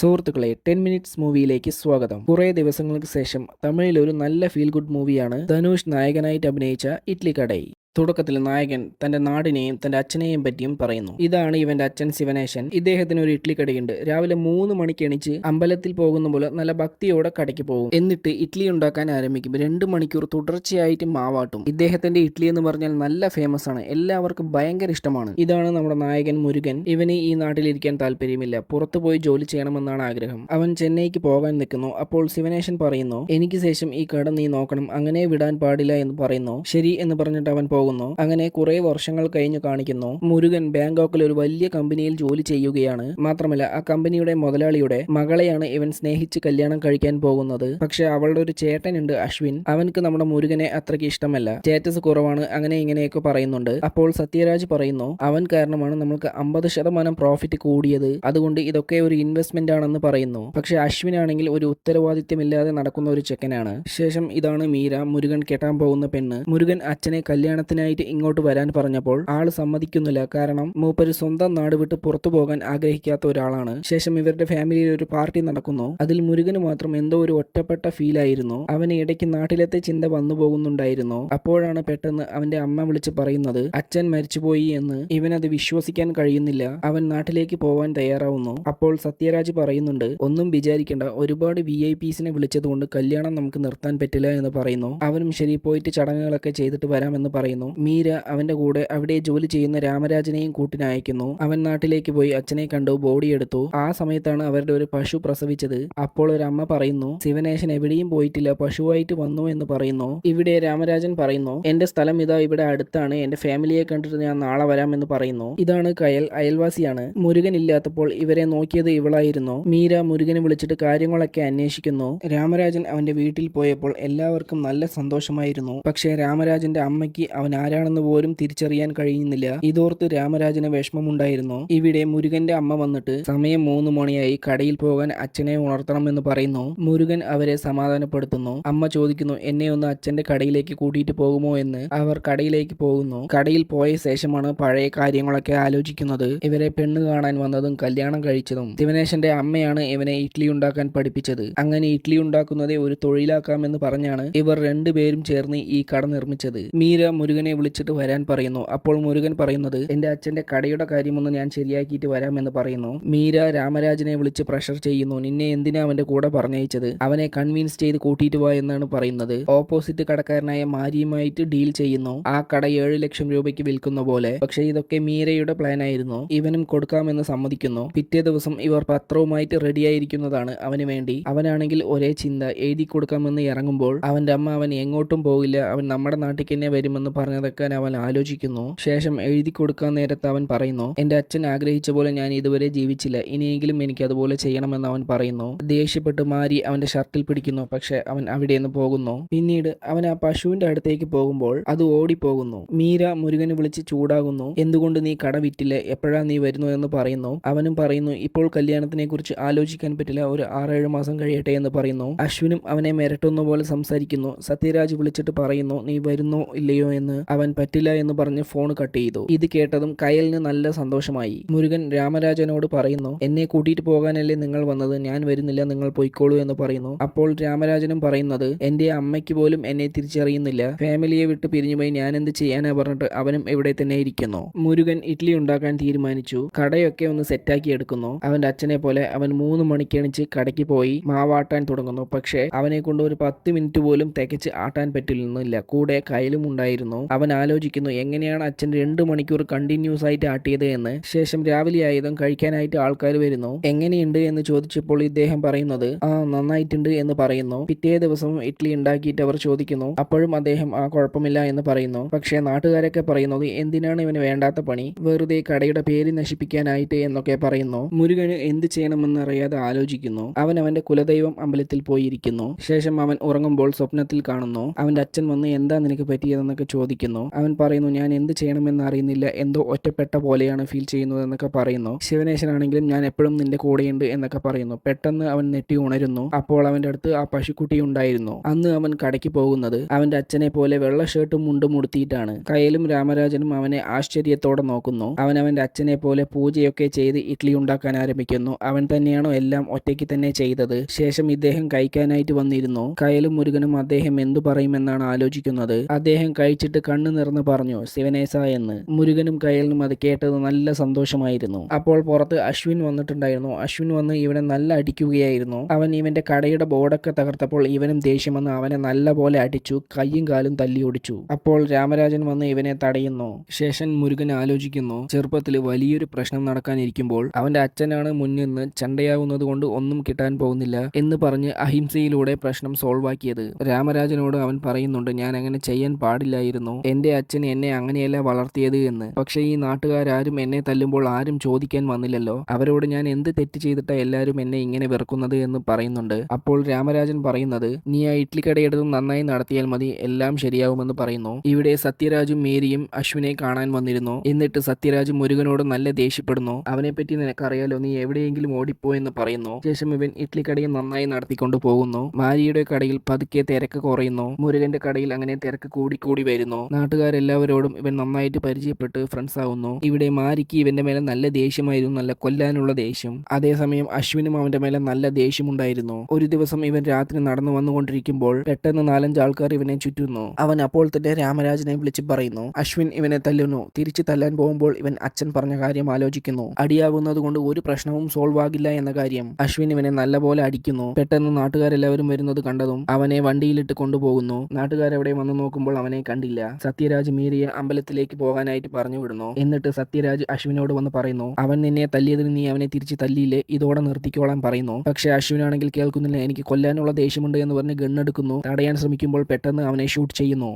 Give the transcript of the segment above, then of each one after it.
സുഹൃത്തുക്കളെ 10 മിനിറ്റ്സ് മൂവിയിലേക്ക് സ്വാഗതം. കുറേ ദിവസങ്ങൾക്ക് ശേഷം തമിഴിൽ ഒരു നല്ല ഫീൽ ഗുഡ് മൂവിയാണ് ധനുഷ് നായകനായിട്ട് അഭിനയിച്ച ഇഡ്ലി കടൈ. തുടക്കത്തിൽ നായകൻ തന്റെ നാടിനെയും തന്റെ അച്ഛനെയും പറ്റിയും പറയുന്നു. ഇതാണ് ഇവന്റെ അച്ഛൻ ശിവനേശൻ. ഇദ്ദേഹത്തിന് ഒരു ഇഡ്ലി കടയുണ്ട്. രാവിലെ 3 മണിക്ക് എണിച്ച് അമ്പലത്തിൽ പോകുന്ന പോലെ നല്ല ഭക്തിയോടെ കടയ്ക്ക് പോകും. എന്നിട്ട് ഇഡ്ലി ഉണ്ടാക്കാൻ ആരംഭിക്കും. 2 മണിക്കൂർ തുടർച്ചയായിട്ട് മാവാട്ടും. ഇദ്ദേഹത്തിന്റെ ഇഡ്ലി എന്ന് പറഞ്ഞാൽ നല്ല ഫേമസ് ആണ്. എല്ലാവർക്കും ഭയങ്കര ഇഷ്ടമാണ്. ഇതാണ് നമ്മുടെ നായകൻ മുരുകൻ. ഇവന് ഈ നാട്ടിലിരിക്കാൻ താല്പര്യമില്ല. പുറത്തു പോയി ജോലി ചെയ്യണമെന്നാണ് ആഗ്രഹം. അവൻ ചെന്നൈക്ക് പോകാൻ നിൽക്കുന്നു. അപ്പോൾ ശിവനേശൻ പറയുന്നു, എനിക്ക് ശേഷം ഈ കട നീ നോക്കണം, അങ്ങനെ വിടാൻ പാടില്ല എന്ന് പറയുന്നു. ശരി എന്ന് പറഞ്ഞിട്ട് അവൻ പോകുന്നു. അങ്ങനെ കുറെ വർഷങ്ങൾ കഴിഞ്ഞു കാണിക്കുന്നു. മുരുകൻ ബാങ്കോക്കിൽ ഒരു വലിയ കമ്പനിയിൽ ജോലി ചെയ്യുകയാണ്. മാത്രമല്ല ആ കമ്പനിയുടെ മുതലാളിയുടെ മകളെയാണ് ഇവൻ സ്നേഹിച്ച് കല്യാണം കഴിക്കാൻ പോകുന്നത്. പക്ഷെ അവളുടെ ഒരു ചേട്ടനുണ്ട്, അശ്വിൻ. അവൻക്ക് നമ്മുടെ മുരുകനെ അത്രയ്ക്ക് ഇഷ്ടമല്ല, സ്റ്റാറ്റസ് കുറവാണ്, അങ്ങനെ ഇങ്ങനെയൊക്കെ പറയുന്നുണ്ട്. അപ്പോൾ സത്യരാജ് പറയുന്നു, അവൻ കാരണമാണ് നമ്മൾക്ക് 50% പ്രോഫിറ്റ് കൂടിയത്, അതുകൊണ്ട് ഇതൊക്കെ ഒരു ഇൻവെസ്റ്റ്മെന്റ് ആണെന്ന് പറയുന്നു. പക്ഷെ അശ്വിൻ ആണെങ്കിൽ ഒരു ഉത്തരവാദിത്വമില്ലാതെ നടക്കുന്ന ഒരു ചെക്കനാണ്. ശേഷം ഇതാണ് മീര, മുരുകൻ കെട്ടാൻ പോകുന്ന പെണ്ണ്. മുരുകൻ അച്ഛനെ കല്യാണത്തിനായിട്ട് ഇങ്ങോട്ട് വരാൻ പറഞ്ഞപ്പോൾ ആള് സമ്മതിക്കുന്നില്ല. കാരണം മൂപ്പര് സ്വന്തം നാട് വിട്ട് പുറത്തു പോകാൻ ആഗ്രഹിക്കാത്ത ഒരാളാണ്. ശേഷം ഇവരുടെ ഫാമിലിയിൽ ഒരു പാർട്ടി നടക്കുന്നു. അതിൽ മുരുകന് മാത്രം എന്തോ ഒരു ഒറ്റപ്പെട്ട ഫീൽ ആയിരുന്നു. അവന് ഇടയ്ക്ക് നാട്ടിലത്തെ ചിന്ത വന്നു പോകുന്നുണ്ടായിരുന്നു. അപ്പോഴാണ് പെട്ടെന്ന് അവന്റെ അമ്മ വിളിച്ച് പറയുന്നത് അച്ഛൻ മരിച്ചുപോയി എന്ന്. ഇവനത് വിശ്വസിക്കാൻ കഴിയുന്നില്ല. അവൻ നാട്ടിലേക്ക് പോവാൻ തയ്യാറാവുന്നു. അപ്പോൾ സത്യരാജ് പറയുന്നുണ്ട്, ഒന്നും വിചാരിക്കേണ്ട, ഒരുപാട് VIPസിനെ വിളിച്ചതുകൊണ്ട് കല്യാണം നമുക്ക് നിർത്താൻ പറ്റില്ല എന്ന് പറയുന്നു. അവനും ശരി, പോയിട്ട് ചടങ്ങുകളൊക്കെ ചെയ്തിട്ട് വരാമെന്ന് പറയുന്നു. മീര അവന്റെ കൂടെ അവിടെ ജോലി ചെയ്യുന്ന രാമരാജനെയും കൂട്ടിനയക്കുന്നു. അവൻ നാട്ടിലേക്ക് പോയി അച്ഛനെ കണ്ടു, ബോഡി എടുത്തു. ആ സമയത്താണ് അവരുടെ ഒരു പശു പ്രസവിച്ചത്. അപ്പോൾ ഒരു അമ്മ പറയുന്നു, ശിവനേശൻ എവിടെയും പോയിട്ടില്ല, പശുവായിട്ട് വന്നു എന്ന് പറയുന്നു. ഇവിടെ രാമരാജൻ പറയുന്നു, എന്റെ സ്ഥലം ഇതാ ഇവിടെ അടുത്താണ്, എന്റെ ഫാമിലിയെ കണ്ടിട്ട് ഞാൻ നാളെ വരാമെന്ന് പറയുന്നു. ഇതാണ് കയൽ, അയൽവാസിയാണ്. മുരുകൻ ഇല്ലാത്തപ്പോൾ ഇവരെ നോക്കിയത് ഇവളായിരുന്നു. മീര മുരുകനെ വിളിച്ചിട്ട് കാര്യങ്ങളൊക്കെ അന്വേഷിക്കുന്നു. രാമരാജൻ അവന്റെ വീട്ടിൽ പോയപ്പോൾ എല്ലാവർക്കും നല്ല സന്തോഷമായിരുന്നു. പക്ഷേ രാമരാജന്റെ അമ്മയ്ക്ക് അവൻ ആരാണെന്ന് പോലും തിരിച്ചറിയാൻ കഴിയുന്നില്ല. ഇതോർത്ത് രാമരാജന് വിഷമമുണ്ടായിരുന്നു. ഇവിടെ മുരുകന്റെ അമ്മ വന്നിട്ട് സമയം 3 മണിയായി, കടയിൽ പോകാൻ അച്ഛനെ ഉണർത്തണമെന്ന് പറയുന്നു. മുരുകൻ അവരെ സമാധാനപ്പെടുത്തുന്നു. അമ്മ ചോദിക്കുന്നു, എന്നെ ഒന്ന് അച്ഛന്റെ കടയിലേക്ക് കൂട്ടിയിട്ട് പോകുമോ എന്ന്. അവർ കടയിലേക്ക് പോകുന്നു. കടയിൽ പോയ ശേഷമാണ് പഴയ കാര്യങ്ങളൊക്കെ ആലോചിക്കുന്നത്. ഇവരെ പെണ്ണ് കാണാൻ വന്നതും കല്യാണം കഴിച്ചതും ശിവനേശന്റെ അമ്മയാണ് ഇവനെ ഇഡ്ലി ഉണ്ടാക്കാൻ പഠിപ്പിച്ചത്. അങ്ങനെ ഇഡ്ലി ഉണ്ടാക്കുന്നതെ ഒരു തൊഴിലാക്കാമെന്ന് പറഞ്ഞാണ് ഇവർ രണ്ടുപേരും ചേർന്ന് ഈ കട നിർമ്മിച്ചത്. മീര മുരുകനെ വിളിച്ചിട്ട് വരാൻ പറയുന്നു. അപ്പോൾ മുരുകൻ പറയുന്നത്, എന്റെ അച്ഛന്റെ കടയുടെ കാര്യമൊന്ന് ഞാൻ ശരിയാക്കിയിട്ട് വരാമെന്ന് പറയുന്നു. മീര രാമരാജനെ വിളിച്ച് പ്രഷർ ചെയ്യുന്നു. നിന്നെ എന്തിനാ അവന്റെ കൂടെ പറഞ്ഞയച്ചത്, അവനെ കൺവിൻസ് ചെയ്ത് കൂട്ടിയിട്ട് വാ എന്നാണ് പറയുന്നത്. ഓപ്പോസിറ്റ് കടക്കാരനായ മാരിയുമായിട്ട് ഡീൽ ചെയ്യുന്നു. ആ കട 7 ലക്ഷം രൂപയ്ക്ക് വിൽക്കുന്ന പോലെ. പക്ഷെ ഇതൊക്കെ മീരയുടെ പ്ലാൻ ആയിരുന്നു. ഇവനും കൊടുക്കാമെന്ന് സമ്മതിക്കുന്നു. പിറ്റേ ദിവസം ഇവർ പത്രവുമായിട്ട് റെഡിയായിരിക്കുന്നതാണ് അവന് വേണ്ടി. അവനാണെങ്കിൽ ഒരേ ചിന്ത, എഴുതി കൊടുക്കാമെന്ന് ഇറങ്ങുമ്പോൾ അവന്റെ അമ്മ അവൻ എങ്ങോട്ടും പോകില്ല, അവൻ നമ്മുടെ നാട്ടിൽ തന്നെ വരുമെന്ന് പറഞ്ഞതൊക്കെ അവൻ ആലോചിക്കുന്നു. ശേഷം എഴുതി കൊടുക്കാൻ നേരത്ത് അവൻ പറയുന്നു, എന്റെ അച്ഛൻ ആഗ്രഹിച്ച പോലെ ഞാൻ ഇതുവരെ ജീവിച്ചില്ല, ഇനിയെങ്കിലും എനിക്ക് അതുപോലെ ചെയ്യണമെന്ന് അവൻ പറയുന്നു. ദേഷ്യപ്പെട്ട് മാരി അവന്റെ ഷർട്ടിൽ പിടിക്കുന്നു. പക്ഷെ അവൻ അവിടെ നിന്ന് പോകുന്നു. പിന്നീട് അവൻ ആ പശുവിന്റെ അടുത്തേക്ക് പോകുമ്പോൾ അത് ഓടിപ്പോകുന്നു. മീര മുരുകനെ വിളിച്ച് ചൂടാകുന്നു. എന്തുകൊണ്ട് നീ കട വിറ്റില്ല, എപ്പോഴാ നീ വരുന്നു എന്ന് പറയുന്നു. അവനും പറയുന്നു, ഇപ്പോൾ കല്യാണത്തിനെ കുറിച്ച് ആലോചിക്കാൻ പറ്റില്ല, ഒരു 6-7 മാസം കഴിയട്ടെ എന്ന് പറയുന്നു. അശ്വിനും അവനെ മിരട്ടുന്ന പോലെ സംസാരിക്കുന്നു. സത്യരാജ് വിളിച്ചിട്ട് പറയുന്നു, നീ വരുന്നോ ഇല്ലയോ എന്ന്. അവൻ പറ്റില്ല എന്ന് പറഞ്ഞ് ഫോൺ കട്ട് ചെയ്തു. ഇത് കേട്ടതും കയലിന് നല്ല സന്തോഷമായി. മുരുകൻ രാമരാജനോട് പറയുന്നു, എന്നെ കൂട്ടിയിട്ട് പോകാനല്ലേ നിങ്ങൾ വന്നത്, ഞാൻ വരുന്നില്ല, നിങ്ങൾ പോയിക്കോളൂ എന്ന് പറയുന്നു. അപ്പോൾ രാമരാജനും പറയുന്നത്, എന്റെ അമ്മയ്ക്ക് പോലും എന്നെ തിരിച്ചറിയുന്നില്ല, ഫാമിലിയെ വിട്ട് പിരിഞ്ഞുപോയി ഞാൻ എന്ത് ചെയ്യാനാ പറഞ്ഞിട്ട് അവനും ഇവിടെ തന്നെ ഇരിക്കുന്നു. മുരുകൻ ഇഡ്ലി ഉണ്ടാക്കാൻ തീരുമാനിച്ചു. കടയൊക്കെ ഒന്ന് സെറ്റാക്കി എടുക്കുന്നു. അവന്റെ അച്ഛനെ പോലെ അവൻ 3 മണിക്ക് എണിച്ച് കടയ്ക്ക് പോയി മാവാട്ടാൻ തുടങ്ങുന്നു. പക്ഷേ അവനെ കൊണ്ട് ഒരു 10 മിനിറ്റ് പോലും തികച്ച് ആട്ടാൻ പറ്റില്ലെന്നില്ല. കൂടെ കയ്യിലും ഉണ്ടായിരുന്നു. അവൻ ആലോചിക്കുന്നു, എങ്ങനെയാണ് അച്ഛൻ 2 മണിക്കൂർ കണ്ടിന്യൂസ് ആയിട്ട് ആട്ടിയത് എന്ന്. ശേഷം രാവിലെ ആയതും കഴിക്കാനായിട്ട് ആൾക്കാർ വരുന്നു. എങ്ങനെയുണ്ട് എന്ന് ചോദിച്ചപ്പോൾ ഇദ്ദേഹം പറയുന്നത്, ആ നന്നായിട്ടുണ്ട് എന്ന് പറയുന്നു. പിറ്റേ ദിവസവും ഇഡ്ലി ഉണ്ടാക്കിയിട്ട് അവർ ചോദിക്കുന്നു. അപ്പോഴും അദ്ദേഹം കുഴപ്പമില്ല എന്ന് പറയുന്നു. പക്ഷേ നാട്ടുകാരൊക്കെ പറയുന്നത്, എന്തിനാണ് ഇവന് വേണ്ടാത്ത പണി, വെറുതെ കടയുടെ പേര് നശിപ്പിക്കാനായിട്ട് എന്നൊക്കെ പറയുന്നു. മുരുകന് എന്ത് ചെയ്യണമെന്ന് അറിയാതെ ആലോചിക്കുന്നു. അവൻ അവന്റെ കുലദൈവം അമ്പലത്തിൽ പോയിരിക്കുന്നു. ശേഷം അവൻ ഉറങ്ങുമ്പോൾ സ്വപ്നത്തിൽ കാണുന്നു അവന്റെ അച്ഛൻ വന്ന് എന്താ നിനക്ക് പറ്റിയതെന്നൊക്കെ ചോദിക്കുന്നു. ചോദിക്കുന്നു. അവൻ പറയുന്നു, ഞാൻ എന്ത് ചെയ്യണമെന്ന് അറിയുന്നില്ല, എന്തോ ഒറ്റപ്പെട്ട പോലെയാണ് ഫീൽ ചെയ്യുന്നത് എന്നൊക്കെ പറയുന്നു. ശിവനേശനാണെങ്കിലും ഞാൻ എപ്പോഴും നിന്റെ കൂടെയുണ്ട് എന്നൊക്കെ പറയുന്നു. പെട്ടെന്ന് അവൻ നെട്ടി ഉണരുന്നു. അപ്പോൾ അവന്റെ അടുത്ത് ആ പശുക്കുട്ടി ഉണ്ടായിരുന്നു. അന്ന് അവൻ കടയ്ക്ക് പോകുന്നത് അവന്റെ അച്ഛനെ പോലെ വെള്ള ഷർട്ടും മുണ്ടും ഉടുത്തിയിട്ടാണ്. കയലും രാമരാജനും അവനെ ആശ്ചര്യത്തോടെ നോക്കുന്നു. അവൻ അവന്റെ അച്ഛനെ പോലെ പൂജയൊക്കെ ചെയ്ത് ഇഡ്ഡലി ഉണ്ടാക്കാൻ ആരംഭിക്കുന്നു. അവൻ തന്നെയാണോ എല്ലാം ഒറ്റയ്ക്ക് തന്നെ ചെയ്തത്? ശേഷം ഇദ്ദേഹം കഴിക്കാനായിട്ട് വന്നിരുന്നു. കയലും മുരുകനും അദ്ദേഹം എന്തു പറയുമെന്നാണ് ആലോചിക്കുന്നത്. അദ്ദേഹം കഴിച്ചിട്ട് കണ്ണു നിറന്ന് പറഞ്ഞു, ശിവനേശ എന്ന്. മുരുകനും കയലിനും അത് കേട്ടത് നല്ല സന്തോഷമായിരുന്നു. അപ്പോൾ പുറത്ത് അശ്വിൻ വന്നിട്ടുണ്ടായിരുന്നു. അശ്വിൻ വന്ന് ഇവനെ നല്ല അടിക്കുകയായിരുന്നു. അവൻ ഇവന്റെ കടയുടെ ബോർഡൊക്കെ തകർത്തപ്പോൾ ഇവനും ദേഷ്യം വന്ന് അവനെ നല്ല പോലെ അടിച്ചു, കയ്യും കാലും തല്ലി ഒടിച്ചു. അപ്പോൾ രാമരാജൻ വന്ന് ഇവനെ തടയുന്നു. ശേഷൻ മുരുകൻ ആലോചിക്കുന്നു, ചെറുപ്പത്തിൽ വലിയൊരു പ്രശ്നം നടക്കാനിരിക്കുമ്പോൾ അവന്റെ അച്ഛനാണ് മുന്നിൽ നിന്ന് ചണ്ടയാവുന്നത് കൊണ്ട് ഒന്നും കിട്ടാൻ പോകുന്നില്ല എന്ന് പറഞ്ഞ് അഹിംസയിലൂടെ പ്രശ്നം സോൾവ് ആക്കിയത്. രാമരാജനോട് അവൻ പറയുന്നുണ്ട്, ഞാൻ അങ്ങനെ ചെയ്യാൻ പാടില്ലായിരുന്നു, എന്റെ അച്ഛൻ എന്നെ അങ്ങനെയല്ല വളർത്തിയത് എന്ന്. പക്ഷെ ഈ നാട്ടുകാരും എന്നെ തല്ലുമ്പോൾ ആരും ചോദിക്കാൻ വന്നില്ലല്ലോ, അവരോട് ഞാൻ എന്ത് തെറ്റ് ചെയ്തിട്ടാ എല്ലാവരും എന്നെ ഇങ്ങനെ വെറുക്കുന്നത് എന്ന് പറയുന്നുണ്ട്. അപ്പോൾ രാമരാജൻ പറയുന്നത്, നീ ആ ഇഡ്ലിക്കടയെടുത്തും നന്നായി നടത്തിയാൽ മതി, എല്ലാം ശരിയാവുമെന്ന് പറയുന്നു. ഇവിടെ സത്യരാജും മേരിയും അശ്വിനെ കാണാൻ വന്നിരുന്നു. എന്നിട്ട് സത്യരാജ് മുരുകനോട് നല്ല ദേഷ്യപ്പെടുന്നു. അവനെപ്പറ്റി നിനക്കറിയാലോ, നീ എവിടെയെങ്കിലും ഓടിപ്പോ എന്ന് പറയുന്നു. ശേഷം ഇവൻ ഇഡ്ലിക്കടയിൽ നന്നായി നടത്തിക്കൊണ്ട് പോകുന്നു. മാരിയുടെ കടയിൽ പതുക്കെ തിരക്ക് കുറയുന്നു. മുരുകന്റെ കടയിൽ അങ്ങനെ തിരക്ക് കൂടി വരുന്നു. നാട്ടുകാരെല്ലാവരോടും ഇവൻ നന്നായിട്ട് പരിചയപ്പെട്ട് ഫ്രണ്ട്സ് ആവുന്നു. ഇവിടെ മാരിക്ക് ഇവന്റെ മേലെ നല്ല ദേഷ്യമായിരുന്നു, നല്ല കൊല്ലാനുള്ള ദേഷ്യം. അതേസമയം അശ്വിനും അവന്റെ മേലെ നല്ല ദേഷ്യമുണ്ടായിരുന്നു. ഒരു ദിവസം ഇവൻ രാത്രി നടന്നു വന്നുകൊണ്ടിരിക്കുമ്പോൾ പെട്ടെന്ന് 4-5 ആൾക്കാർ ഇവനെ ചുറ്റുന്നു. അവൻ അപ്പോൾ തന്നെ രാമരാജനെ വിളിച്ച് പറയുന്നു, അശ്വിൻ ഇവനെ തല്ലുന്നു. തിരിച്ചു തല്ലാൻ പോകുമ്പോൾ ഇവൻ അച്ഛൻ പറഞ്ഞ കാര്യം ആലോചിക്കുന്നു. അടിയാവുന്നത് കൊണ്ട് ഒരു പ്രശ്നവും സോൾവ് ആകില്ല എന്ന കാര്യം. അശ്വിൻ ഇവനെ നല്ലപോലെ അടിക്കുന്നു. പെട്ടെന്ന് നാട്ടുകാരെല്ലാവരും വരുന്നത് കണ്ടതും അവനെ വണ്ടിയിലിട്ട് കൊണ്ടുപോകുന്നു. നാട്ടുകാരവിടെ വന്ന് നോക്കുമ്പോൾ അവനെ കണ്ടില്ല. സത്യരാജ് മീരിയെ അമ്പലത്തിലേക്ക് പോകാനായിട്ട് പറഞ്ഞു വിടുന്നു. എന്നിട്ട് സത്യരാജ് അശ്വിനോട് വന്ന് പറയുന്നു, അവൻ നിന്നെ തല്ലിയതിന് നീ അവനെ തിരിച്ച് തല്ലിയില്ലേ, ഇതോടെ നിർത്തിക്കോളാൻ പറയുന്നു. പക്ഷെ അശ്വിനാണെങ്കിൽ കേൾക്കുന്നില്ല. എനിക്ക് കൊല്ലാനുള്ള ദേഷ്യമുണ്ട് എന്ന് പറഞ്ഞ് ഗണ്ണെടുക്കുന്നു. തടയാൻ ശ്രമിക്കുമ്പോൾ പെട്ടെന്ന് അവനെ ഷൂട്ട് ചെയ്യുന്നു.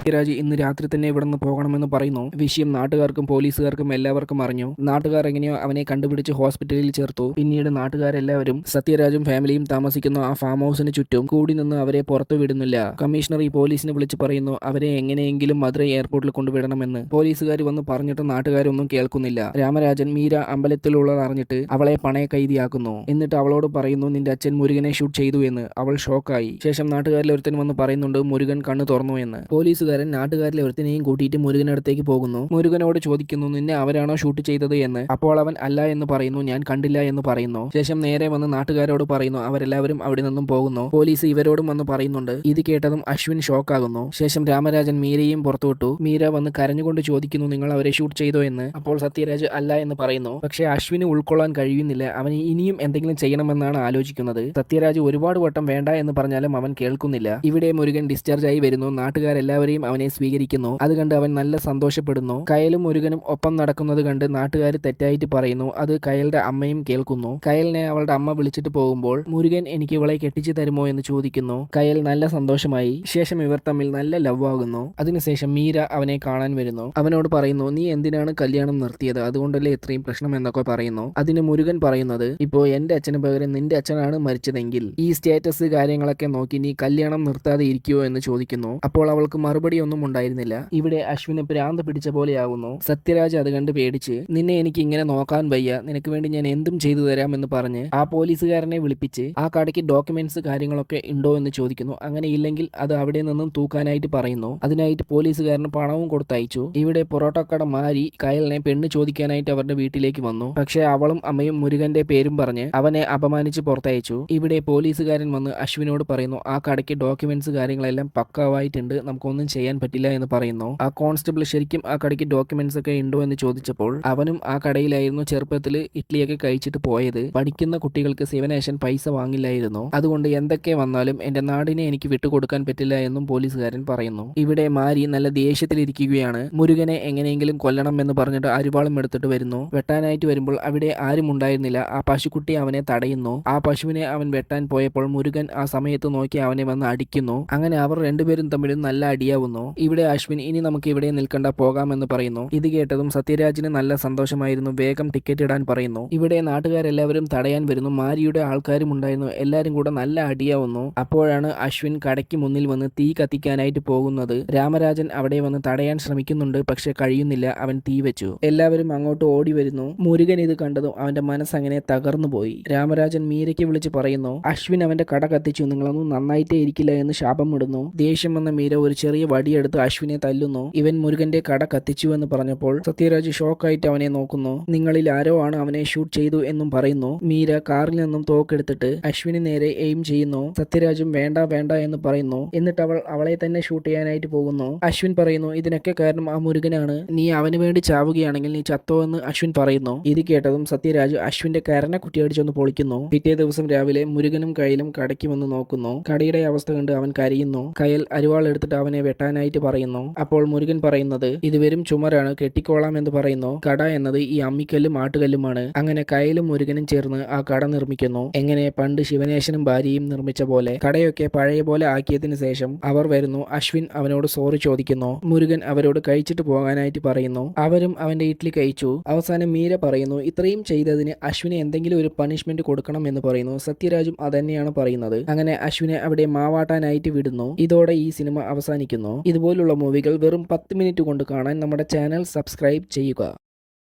സത്യരാജ് ഇന്ന് രാത്രി തന്നെ ഇവിടെ നിന്ന് പോകണമെന്ന് പറയുന്നു. വിഷയം നാട്ടുകാർക്കും പോലീസുകാർക്കും എല്ലാവർക്കും അറിഞ്ഞു. നാട്ടുകാർ എങ്ങനെയോ അവനെ കണ്ടുപിടിച്ച് ഹോസ്പിറ്റലിൽ ചേർത്തു. പിന്നീട് നാട്ടുകാരെല്ലാവരും സത്യരാജും ഫാമിലിയും താമസിക്കുന്ന ആ ഫാം ഹൗസിന് ചുറ്റും കൂടി നിന്ന് അവരെ പുറത്തു വിടുന്നില്ല. കമ്മീഷണർ ഈ പോലീസിനെ വിളിച്ച് പറയുന്നു, അവരെ എങ്ങനെയെങ്കിലും മധുരൈ എയർപോർട്ടിൽ കൊണ്ടുവിടണമെന്ന്. പോലീസുകാർ വന്ന് പറഞ്ഞിട്ട് നാട്ടുകാരൊന്നും കേൾക്കുന്നില്ല. രാമരാജൻ മീര അമ്പലത്തിലുള്ളത് അറിഞ്ഞിട്ട് അവളെ പണയ കൈദിയാക്കുന്നു. എന്നിട്ട് അവളോട് പറയുന്നു, നിന്റെ അച്ഛൻ മുരുകനെ ഷൂട്ട് ചെയ്തു എന്ന്. അവൾ ഷോക്കായി. ശേഷം നാട്ടുകാരിൽ ഒരുത്തൻ വന്ന് പറയുന്നുണ്ട്, മുരുകൻ കണ്ണു തുറന്നു എന്ന്. പോലീസുകാർ നാട്ടുകാരിലെ ഒരുത്തനെയും കൂട്ടിയിട്ട് മുരുകനടുത്തേക്ക് പോകുന്നു. മുരുകനോട് ചോദിക്കുന്നു, നിന്നെ അവരാണോ ഷൂട്ട് ചെയ്തത് എന്ന്. അപ്പോൾ അവൻ അല്ല എന്ന് പറയുന്നു, ഞാൻ കണ്ടില്ല എന്ന് പറയുന്നു. ശേഷം നേരെ വന്ന് നാട്ടുകാരോട് പറയുന്നു. അവരെല്ലാവരും അവിടെ നിന്നും പോകുന്നു. പോലീസ് ഇവരോടും വന്ന് പറയുന്നുണ്ട്. ഇത് കേട്ടതും അശ്വിൻ ഷോക്കാകുന്നു. ശേഷം രാമരാജൻ മീരയും പുറത്തുവിട്ടു. മീര വന്ന് കരഞ്ഞുകൊണ്ട് ചോദിക്കുന്നു, നിങ്ങൾ അവരെ ഷൂട്ട് ചെയ്തോ എന്ന്. അപ്പോൾ സത്യരാജ് അല്ല എന്ന് പറയുന്നു. പക്ഷേ അശ്വിന് ഉൾക്കൊള്ളാൻ കഴിയുന്നില്ല. അവൻ ഇനിയും എന്തെങ്കിലും ചെയ്യണമെന്നാണ് ആലോചിക്കുന്നത്. സത്യരാജ് ഒരുപാട് വട്ടം വേണ്ട എന്ന് പറഞ്ഞാലും അവൻ കേൾക്കുന്നില്ല. ഇവിടെ മുരുകൻ ഡിസ്ചാർജ് ആയി വരുന്നു. നാട്ടുകാരെല്ലാവരെയും അവനെ സ്വീകരിക്കുന്നു. അത് കണ്ട് അവൻ നല്ല സന്തോഷപ്പെടുന്നു. കയലും മുരുകനും ഒപ്പം നടക്കുന്നത് കണ്ട് നാട്ടുകാർ തെറ്റായിട്ട് പറയുന്നു. അത് കയലിന്റെ അമ്മയും കേൾക്കുന്നു. കയലിനെ അവളുടെ അമ്മ വിളിച്ചിട്ട് പോകുമ്പോൾ മുരുകൻ എനിക്ക് ഇവളെ കെട്ടിച്ചു തരുമോ എന്ന് ചോദിക്കുന്നു. കയൽ നല്ല സന്തോഷമായി. ശേഷം ഇവർ തമ്മിൽ നല്ല ലവ് ആകുന്നു. അതിനുശേഷം മീര അവനെ കാണാൻ വരുന്നു. അവനോട് പറയുന്നു, നീ എന്തിനാണ് കല്യാണം നിർത്തിയത്, അതുകൊണ്ടല്ലേ ഇത്രയും പ്രശ്നം എന്നൊക്കെ പറയുന്നു. അതിന് മുരുകൻ പറയുന്നത്, ഇപ്പോ എന്റെ അച്ഛന് പകരം നിന്റെ അച്ഛനാണ് മരിച്ചതെങ്കിൽ ഈ സ്റ്റാറ്റസ് കാര്യങ്ങളൊക്കെ നോക്കി നീ കല്യാണം നിർത്താതെ ഇരിക്കുവോ എന്ന് ചോദിക്കുന്നു. അപ്പോൾ അവൾക്ക് മറുപടി ഒന്നും ഉണ്ടായിരുന്നില്ല. ഇവിടെ അശ്വിന് ഭ്രാന്ത് പിടിച്ച പോലെയാകുന്നു. സത്യരാജ് അത് കണ്ട് പേടിച്ച്, നിന്നെ എനിക്ക് ഇങ്ങനെ നോക്കാൻ വയ്യ, നിനക്ക് വേണ്ടി ഞാൻ എന്തും ചെയ്തു തരാം എന്ന് പറഞ്ഞ് ആ പോലീസുകാരനെ വിളിപ്പിച്ച് ആ കടയ്ക്ക് ഡോക്യുമെന്റ്സ് കാര്യങ്ങളൊക്കെ ഉണ്ടോ എന്ന് ചോദിക്കുന്നു. അങ്ങനെ ഇല്ലെങ്കിൽ അത് അവിടെ നിന്നും തൂക്കാനായിട്ട് പറയുന്നു. അതിനായിട്ട് പോലീസുകാരന് പണവും കൊടുത്തയച്ചു. ഇവിടെ പൊറോട്ടക്കട മാരി കയലിനെ പെണ്ണ് ചോദിക്കാനായിട്ട് അവരുടെ വീട്ടിലേക്ക് വന്നു. പക്ഷെ അവളും അമ്മയും മുരുകന്റെ പേരും പറഞ്ഞ് അവനെ അപമാനിച്ച് പുറത്തയച്ചു. ഇവിടെ പോലീസുകാരൻ വന്ന് അശ്വിനോട് പറയുന്നു, ആ കടയ്ക്ക് ഡോക്യുമെന്റ്സ് കാര്യങ്ങളെല്ലാം പക്കാവായിട്ടുണ്ട്, നമുക്കൊന്നും ചെയ്യാൻ പറ്റില്ല എന്ന് പറയുന്നു. ആ കോൺസ്റ്റബിൾ ശരിക്കും ആ കടയ്ക്ക് ഡോക്യുമെന്റ്സ് ഒക്കെ ഉണ്ടോ എന്ന് ചോദിച്ചപ്പോൾ അവനും ആ കടയിലായിരുന്നു ചെറുപ്പത്തിൽ ഇഡ്ഡലിയൊക്കെ കഴിച്ചിട്ട് പോയത്. പഠിക്കുന്ന കുട്ടികൾക്ക് ശിവനേശൻ പൈസ വാങ്ങില്ലായിരുന്നു. അതുകൊണ്ട് എന്തൊക്കെ വന്നാലും എന്റെ നാടിനെ എനിക്ക് വിട്ടുകൊടുക്കാൻ പറ്റില്ല എന്നും പോലീസുകാരൻ പറയുന്നു. ഇവിടെ മാരി നല്ല ദേഷ്യത്തിലിരിക്കുകയാണ്. മുരുകനെ എങ്ങനെയെങ്കിലും കൊല്ലണം എന്ന് പറഞ്ഞിട്ട് അരിവാളും എടുത്തിട്ട് വരുന്നു. വെട്ടാനായിട്ട് വരുമ്പോൾ അവിടെ ആരും ഉണ്ടായിരുന്നില്ല. ആ പശുക്കുട്ടി അവനെ തടയുന്നു. ആ പശുവിനെ അവൻ വെട്ടാൻ പോയപ്പോൾ മുരുകൻ ആ സമയത്ത് നോക്കി അവനെ വന്ന് അടിക്കുന്നു. അങ്ങനെ അവർ രണ്ടുപേരും തമ്മിൽ നല്ല അടിയാവുന്നു. പോകുന്നു. ഇവിടെ അശ്വിൻ ഇനി നമുക്ക് ഇവിടെ നിൽക്കണ്ട പോകാമെന്ന് പറയുന്നു. ഇത് കേട്ടതും സത്യരാജിന് നല്ല സന്തോഷമായിരുന്നു. വേഗം ടിക്കറ്റ് ഇടാൻ പറയുന്നു. ഇവിടെ നാട്ടുകാരെല്ലാവരും തടയാൻ വരുന്നു. മാരിയുടെ ആൾക്കാരും ഉണ്ടായിരുന്നു. എല്ലാരും കൂടെ നല്ല അടിയാവുന്നു. അപ്പോഴാണ് അശ്വിൻ കടയ്ക്ക് മുന്നിൽ വന്ന് തീ കത്തിക്കാനായിട്ട് പോകുന്നത്. രാമരാജൻ അവിടെ വന്ന് തടയാൻ ശ്രമിക്കുന്നുണ്ട്. പക്ഷെ കഴിയുന്നില്ല. അവൻ തീ വെച്ചു. എല്ലാവരും അങ്ങോട്ട് ഓടി വരുന്നു. മുരുകൻ ഇത് കണ്ടതും അവന്റെ മനസ്സങ്ങനെ തകർന്നു പോയി. രാമരാജൻ മീരയ്ക്ക് വിളിച്ച് പറയുന്നു, അശ്വിൻ അവന്റെ കട കത്തിച്ചു, നിങ്ങളൊന്നും നന്നായിട്ടേ ഇരിക്കില്ല എന്ന് ശാപം ഇടുന്നു. ദേഷ്യം വന്ന മീര ഒരു ചെറിയ വടിയെടുത്ത് അശ്വിനെ തല്ലുന്നു. ഇവൻ മുരുകന്റെ കട കത്തിച്ചു എന്ന് പറഞ്ഞപ്പോൾ സത്യരാജ് ഷോക്കായിട്ട് അവനെ നോക്കുന്നു. നിങ്ങളിൽ ആരോ ആണ് അവനെ ഷൂട്ട് ചെയ്തു എന്നും പറയുന്നു. മീര കാറിൽ നിന്നും തോക്കെടുത്തിട്ട് അശ്വിന് നേരെ എയിം ചെയ്യുന്നു. സത്യരാജും വേണ്ട വേണ്ട എന്ന് പറയുന്നു. എന്നിട്ട് അവളെ തന്നെ ഷൂട്ട് ചെയ്യാനായിട്ട് പോകുന്നു. അശ്വിൻ പറയുന്നു, ഇതിനൊക്കെ കാരണം ആ മുരുകനാണ്, നീ അവന് വേണ്ടി ചാവുകയാണെങ്കിൽ നീ ചത്തോ എന്ന് അശ്വിൻ പറയുന്നു. ഇത് കേട്ടതും സത്യരാജ് അശ്വിന്റെ കരണ കുറ്റിയടിച്ചൊന്ന് പൊളിക്കുന്നു. പിറ്റേ ദിവസം രാവിലെ മുരുകനും കയലും കടയ്ക്ക് വന്ന് നോക്കുന്നു. കടയുടെ അവസ്ഥ കണ്ട് അവൻ കരയുന്നു. കയൽ അരിവാൾ എടുത്തിട്ട് അവനെ വെട്ടാനായിട്ട് പറയുന്നു. അപ്പോൾ മുരുകൻ പറയുന്നത്, ഇത് വെറും ചുമരാണ്, കെട്ടിക്കോളാം എന്ന് പറയുന്നു. കട എന്നത് ഈ അമ്മിക്കല്ലും ആട്ടുകല്ലുമാണ്. അങ്ങനെ കയലും മുരുകനും ചേർന്ന് ആ കട നിർമ്മിക്കുന്നു. എങ്ങനെ പണ്ട് ശിവനേശനും ഭാര്യയും നിർമ്മിച്ച പോലെ. കടയൊക്കെ പഴയ പോലെ ആക്കിയതിനു ശേഷം അവർ വരുന്നു. അശ്വിൻ അവനോട് സോറി ചോദിക്കുന്നു. മുരുകൻ അവരോട് കഴിച്ചിട്ട് പോകാനായിട്ട് പറയുന്നു. അവരും അവന്റെ ഇഡ്ഡലി കഴിച്ചു. അവസാനം മീര പറയുന്നു, ഇത്രയും ചെയ്തതിന് അശ്വിന് എന്തെങ്കിലും ഒരു പണിഷ്മെന്റ് കൊടുക്കണം എന്ന് പറയുന്നു. സത്യരാജും അതന്നെയാണ് പറയുന്നത്. അങ്ങനെ അശ്വിനെ അവിടെ മാവാട്ടാനായിട്ട് വിടുന്നു. ഇതോടെ ഈ സിനിമ അവസാനിക്കുന്നു. ഇതുപോലുള്ള മൂവികൾ വെറും 10 മിനിറ്റ് കൊണ്ട് കാണാൻ നമ്മുടെ ചാനൽ സബ്സ്ക്രൈബ് ചെയ്യുക.